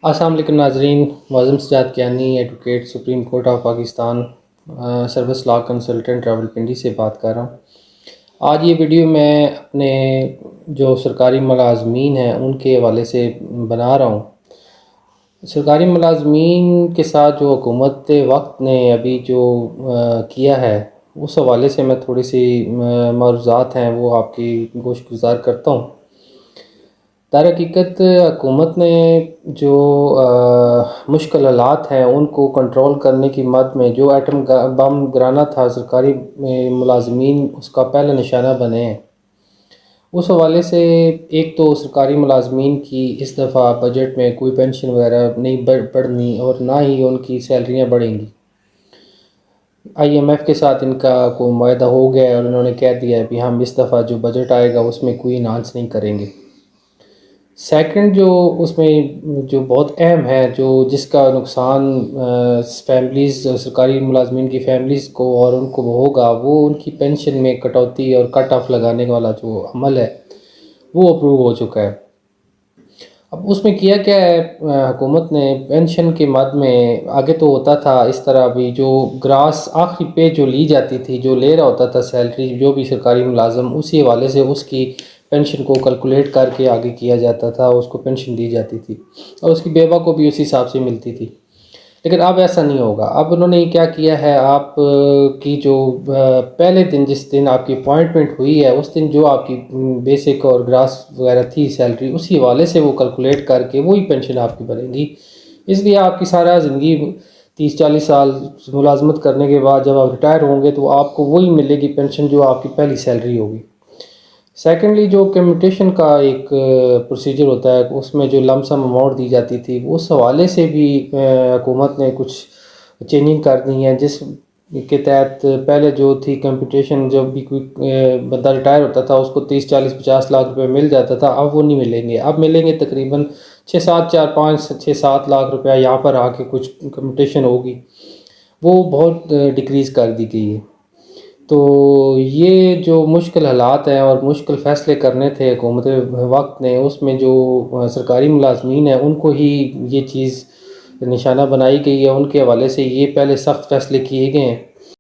السلام علیکم ناظرین، Moazzam Sajjad Kiani advocate supreme court of Pakistan, service law consultant Rawalpindi سے بات کر رہا ہوں۔ آج یہ ویڈیو میں اپنے جو سرکاری ملازمین ہیں ان کے حوالے سے بنا رہا ہوں۔ سرکاری ملازمین کے ساتھ جو حکومت وقت نے ابھی جو کیا ہے اس حوالے سے میں تھوڑی سی معروضات ہیں وہ آپ کی گوش گزار کرتا ہوں۔ در حقیقت حکومت نے جو مشکل حالات ہیں ان کو کنٹرول کرنے کی مد میں جو ایٹم بم گرانا تھا سرکاری ملازمین اس کا پہلا نشانہ بنے ہیں۔ اس حوالے سے ایک تو سرکاری ملازمین کی اس دفعہ بجٹ میں کوئی پینشن وغیرہ نہیں بڑھنی اور نہ ہی ان کی سیلریاں بڑھیں گی۔ آئی ایم ایف کے ساتھ ان کا کوئی معاہدہ ہو گیا ہے اور انہوں نے کہہ دیا ہے کہ ہم اس دفعہ جو بجٹ آئے گا اس میں کوئی انہانس نہیں کریں گے۔ سیکنڈ جو اس میں جو بہت اہم ہے جس کا نقصان فیملیز سرکاری ملازمین کی فیملیز کو اور ان کو ہوگا وہ ان کی پینشن میں کٹوتی اور کٹ آف لگانے والا جو عمل ہے وہ اپروو ہو چکا ہے۔ اب اس میں کیا کیا ہے حکومت نے پینشن کے مد میں آگے تو ہوتا تھا اس طرح بھی جو گراس آخری پے جو لی جاتی تھی جو لے رہا ہوتا تھا سیلری جو بھی سرکاری ملازم اسی حوالے سے اس کی پینشن کو کیلکولیٹ کر کے آگے کیا جاتا تھا، اس کو پینشن دی جاتی تھی اور اس کی بیوہ کو بھی اسی حساب سے ملتی تھی۔ لیکن اب ایسا نہیں ہوگا۔ اب انہوں نے کیا کیا ہے، آپ کی جو پہلے دن جس دن آپ کی اپوائنٹمنٹ ہوئی ہے اس دن جو آپ کی بیسک اور گراس وغیرہ تھی سیلری اسی حوالے سے وہ کیلکولیٹ کر کے وہی پینشن آپ کی بنے گی۔ اس لیے آپ کی سارا زندگی 30-40 سال ملازمت کرنے کے بعد جب آپ ریٹائر ہوں گے تو آپ کو وہی ملے گی پینشن جو آپ کی پہلی سیلری ہوگی۔ سیکنڈلی جو کمیوٹیشن کا ایک پروسیجر ہوتا ہے اس میں جو لم سم اماؤنٹ دی جاتی تھی اس حوالے سے بھی حکومت نے کچھ چینجنگ کر دی ہیں، جس کے تحت پہلے جو تھی کمپٹیشن جب بھی کوئی بندہ ریٹائر ہوتا تھا اس کو 30-40-50 لاکھ روپے مل جاتا تھا، اب وہ نہیں ملیں گے۔ اب ملیں گے تقریباً 6-7 لاکھ روپے یہاں پر آ کے کچھ کمپٹیشن ہوگی وہ بہت ڈیکریز کر دی گئی ہے۔ تو یہ جو مشکل حالات ہیں اور مشکل فیصلے کرنے تھے حکومت وقت نے اس میں جو سرکاری ملازمین ہیں ان کو ہی یہ چیز نشانہ بنائی گئی ہے، ان کے حوالے سے یہ پہلے سخت فیصلے کیے گئے ہیں